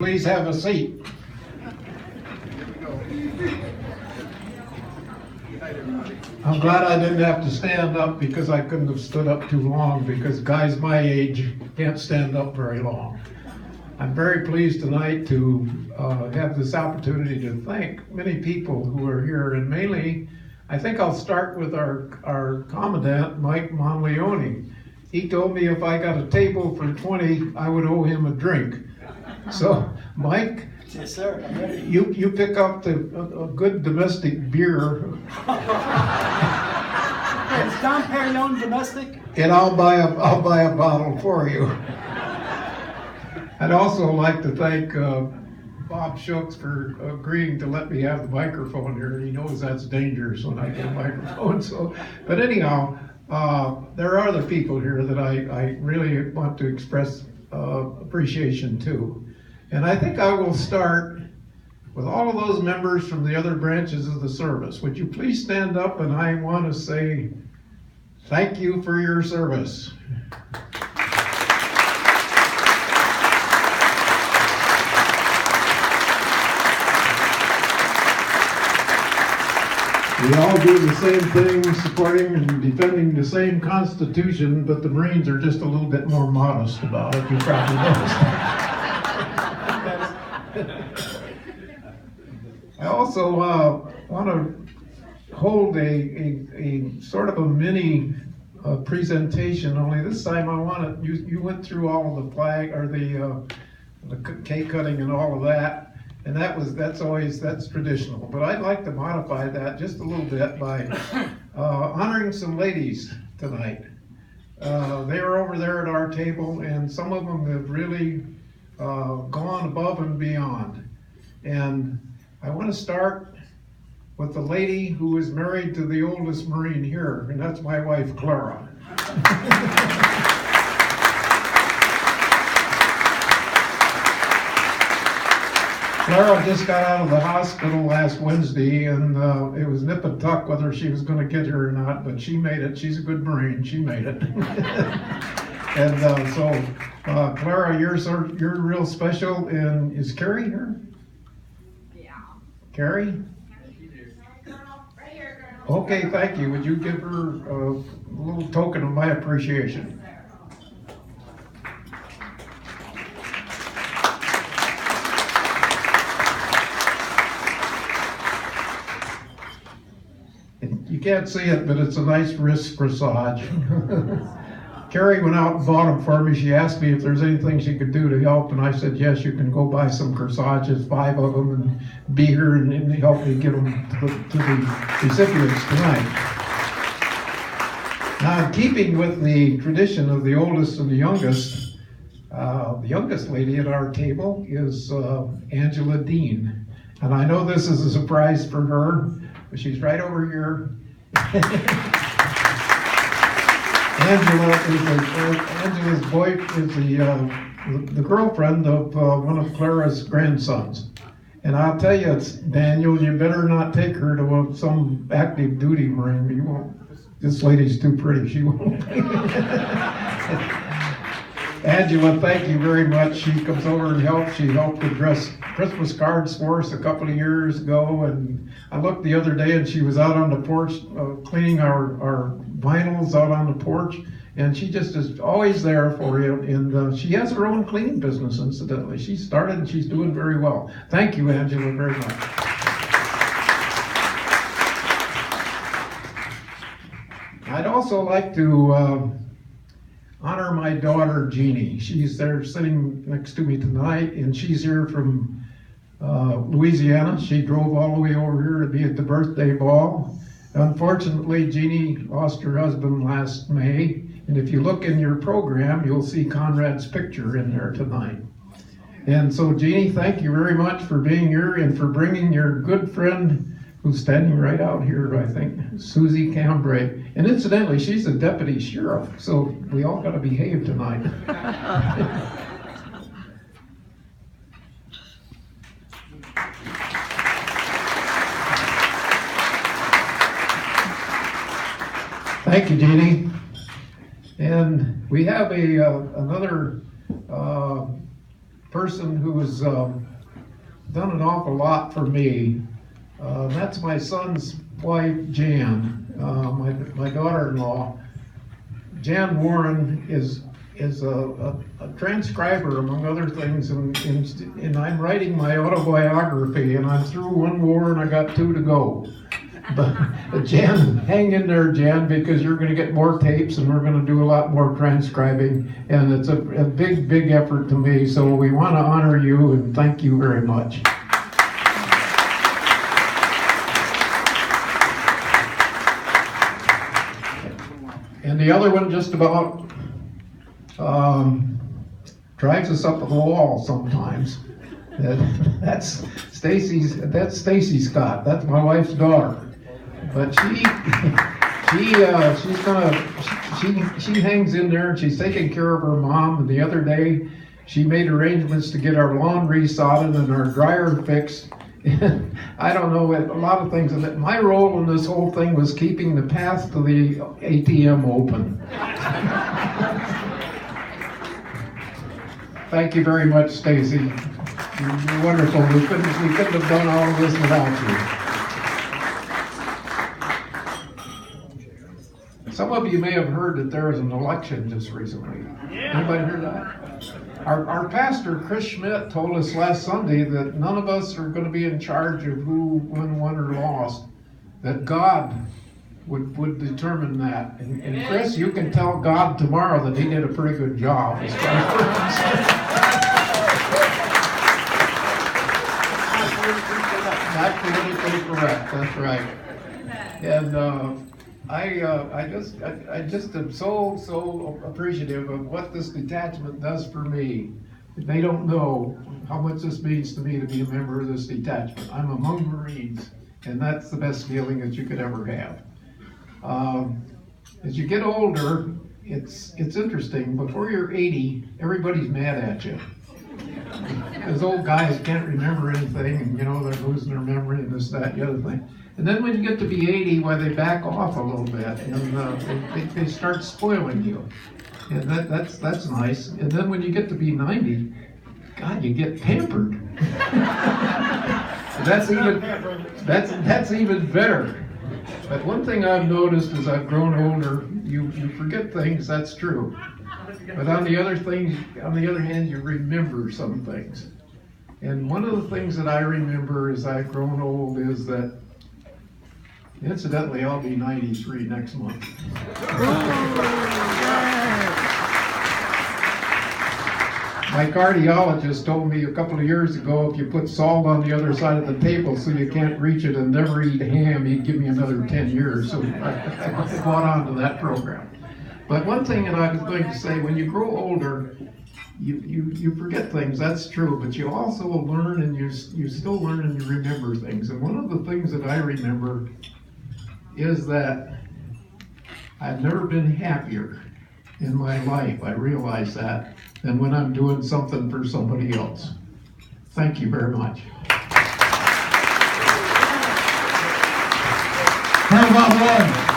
Please have a seat. I'm glad I didn't have to stand up because I couldn't have stood up too long because guys my age can't stand up very long. I'm very pleased tonight to have this opportunity to thank many people who are here, and mainly I think I'll start with our commandant, Mike Monleone. He told me if I got a table for 20, I would owe him a drink. So, Mike, yes, sir. I'm ready. you pick up a good domestic beer. Is Dom Perignon domestic? And I'll buy a bottle for you. I'd also like to thank Bob Schultz for agreeing to let me have the microphone here. He knows that's dangerous when I get a microphone. So, but anyhow, there are other people here that I really want to express appreciation to. And I think I will start with all of those members from the other branches of the service. Would you please stand up, and I want to say thank you for your service. We all do the same thing, supporting and defending the same Constitution, but the Marines are just a little bit more modest about it, you probably noticed. I also want to hold a sort of a mini presentation, only this time I want to, you went through all of the flag, or the cake cutting and all of that. And that's traditional, but I'd like to modify that just a little bit by honoring some ladies tonight. They are over there at our table, and some of them have really gone above and beyond. And I want to start with the lady who is married to the oldest Marine here, and that's my wife, Clara. Clara just got out of the hospital last Wednesday, and it was nip and tuck whether she was going to get here or not, but she made it. She's a good Marine. She made it. And so, Clara, you're real special. And is Carrie here? Yeah. Carrie? Okay, thank you. Would you give her a little token of my appreciation? You can't see it, but it's a nice wrist corsage. Carrie went out and bought them for me. She asked me if there's anything she could do to help, and I said, yes, you can go buy some corsages, 5 of them, and be here and help me get them to the recipients tonight. Now, in keeping with the tradition of the oldest and the youngest lady at our table is Angela Dean. And I know this is a surprise for her, but she's right over here. Angela's wife is the girlfriend of one of Clara's grandsons. And I'll tell you, Daniel, you better not take her to some active duty Marine. You won't. This lady's too pretty. She won't. Angela, thank you very much. She comes over and helps. She helped address Christmas cards for us a couple of years ago, and I looked the other day and she was out on the porch cleaning our vinyls out on the porch, and she just is always there for you, and she has her own cleaning business, incidentally. She started and she's doing very well. Thank you, Angela, very much. I'd also like to honor my daughter, Jeannie. She's there sitting next to me tonight, and she's here from Louisiana. She drove all the way over here to be at the birthday ball. Unfortunately, Jeannie lost her husband last May, and if you look in your program, you'll see Conrad's picture in there tonight. And so, Jeannie, thank you very much for being here and for bringing your good friend, who's standing right out here, I think, Susie Cambray. And incidentally, she's a deputy sheriff, so we all got to behave tonight. Thank you, Jeannie. And we have another person who has done an awful lot for me. That's my son's wife, Jan, my daughter-in-law. Jan Warren is a transcriber, among other things, and I'm writing my autobiography, and I'm through one war and I got 2 to go. But Jan, hang in there, Jan, because you're going to get more tapes and we're going to do a lot more transcribing, and it's a big, big effort to me, so we want to honor you and thank you very much. And the other one just about drives us up the wall sometimes. That's Stacy Scott. That's my wife's daughter. But she hangs in there, and she's taking care of her mom. And the other day, she made arrangements to get our lawn resodded and our dryer fixed. I don't know, a lot of things. My role in this whole thing was keeping the path to the ATM open. Thank you very much, Stacy. You're wonderful. We couldn't have done all of this without you. Some of you may have heard that there was an election just recently. Anybody heard that? Our pastor, Chris Schmidt, told us last Sunday that none of us are going to be in charge of who won or lost, that God would determine that. And Chris, you can tell God tomorrow that he did a pretty good job. That's politically correct, that's right. And I just am so appreciative of what this detachment does for me. They don't know how much this means to me to be a member of this detachment. I'm among Marines, and that's the best feeling that you could ever have. As you get older, it's interesting. Before you're 80, everybody's mad at you. Because old guys can't remember anything, and they're losing their memory and this, that, the other thing. And then when you get to be 80, they back off a little bit, and they start spoiling you. And that's nice. And then when you get to be 90, God, you get pampered. That's even better. But one thing I've noticed as I've grown older, you forget things, that's true. But on the other hand, you remember some things. And one of the things that I remember as I've grown old is that, incidentally, I'll be 93 next month. My cardiologist told me a couple of years ago, if you put salt on the other side of the table so you can't reach it and never eat ham, he'd give me another 10 years. So I bought on to that program. But one thing that I was going to say, when you grow older, you forget things, that's true, but you also learn, and you still learn and you remember things. And one of the things that I remember is that I've never been happier in my life, I realize that, than when I'm doing something for somebody else. Thank you very much. Col Bob Warren.